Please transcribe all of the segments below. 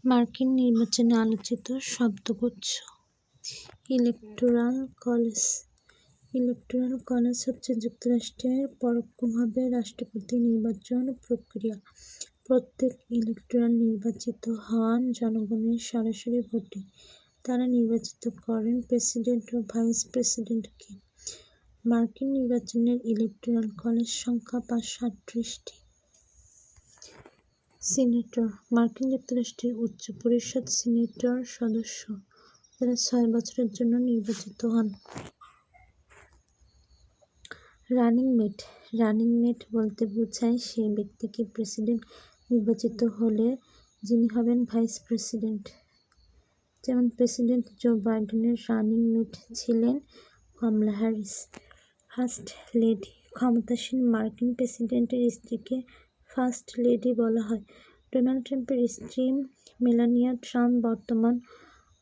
মার্কিন নির্বাচনে আলোচিত শব্দগুচ্ছ। Electoral college. ইলেকটোরাল কলেজ হচ্ছে যুক্তরাষ্ট্রের পরোক্ষভাবে রাষ্ট্রপতি নির্বাচন প্রক্রিয়া। প্রত্যেক ইলেকটোরাল নির্বাচিত হন জনগণের সরাসরি ভোটে। তারা নির্বাচিত করেন প্রেসিডেন্ট ও ভাইস প্রেসিডেন্টকে। মার্কিন নির্বাচনের ইলেকটোরাল কলেজ সংখ্যা 538টি। সিনেটর। মার্কিন যুক্তরাষ্ট্রের উচ্চ পরিষদ সিনেটর সদস্য, যারা 6 বছরের জন্য নির্বাচিত হন। Running mate. রানিং মেট বলতে বোঝায় সেই ব্যক্তিকে প্রেসিডেন্ট নির্বাচিত হলে যিনি হবেন ভাইস প্রেসিডেন্ট। যেমন প্রেসিডেন্ট জো বাইডেনের রানিং মেট ছিলেন কমলা হ্যারিস। First lady. ক্ষমতাসীন মার্কিন প্রেসিডেন্টের স্ত্রীকে ফার্স্ট লেডি বলা হয়। ডোনাল্ড ট্রাম্পের স্ত্রী মেলানিয়া ট্রাম্প বর্তমান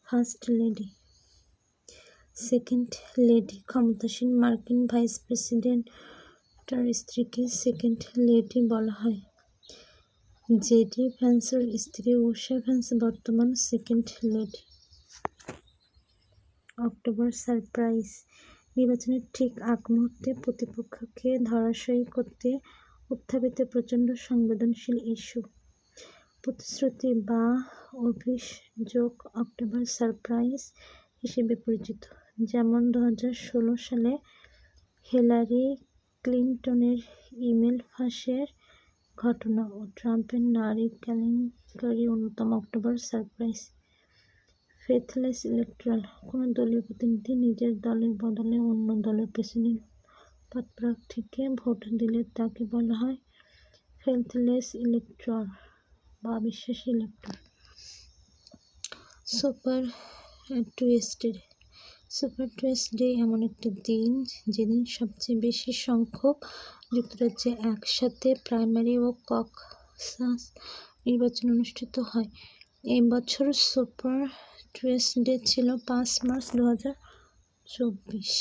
ফার্স্ট লেডি। Second lady. ক্ষমতাসীন মার্কিন ভাইস প্রেসিডেন্টের স্ত্রীকে সেকেন্ড লেডি বলা হয়। জেডি ভ্যান্সের স্ত্রী উষা ভ্যান্স বর্তমান সেকেন্ড লেডি। October surprise. নির্বাচনের ঠিক আগ মুহূর্তে প্রতিপক্ষকে ধরাশায়ী করতে উত্থাপিত প্রচণ্ড সংবেদনশীল ইস্যু, প্রতিশ্রুতি বা অভিযোগ অক্টোবর সারপ্রাইজ হিসেবে পরিচিত। যেমন 2016 সালে হিলারি ক্লিনটনের ইমেল ফাঁসের ঘটনা ও ট্রাম্পের নারী কেলেঙ্কারি অন্যতম অক্টোবর সারপ্রাইজ। ফেথলেস ইলেকটোরাল। কোনো দলীয় প্রতিনিধি নিজের দলের বদলে অন্য দলের প্রেসিডেন্ট পদপ্রার্থীকে ভোট দিলে তাকে বলা হয় ফেথলেস ইলেকটর বা অবিশ্বাসী elector. Super Tuesday. Super Tuesday এমন একটি দিন যেদিন সবচেয়ে বেশি সংখ্যক যুক্তরাজ্যে একসাথে প্রাইমারি ও ককাসাস নির্বাচন অনুষ্ঠিত হয়। এই বছর সুপার টুয়েসডে ছিল 5 March 2024।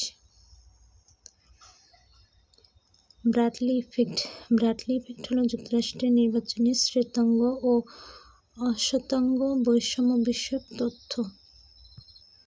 Bradley effect. Bradley effect হল যুক্তরাষ্ট্রের নির্বাচনী শ্বেতাঙ্গ ও অশ্বেতাঙ্গ বৈষম্য বিষয়ক তথ্য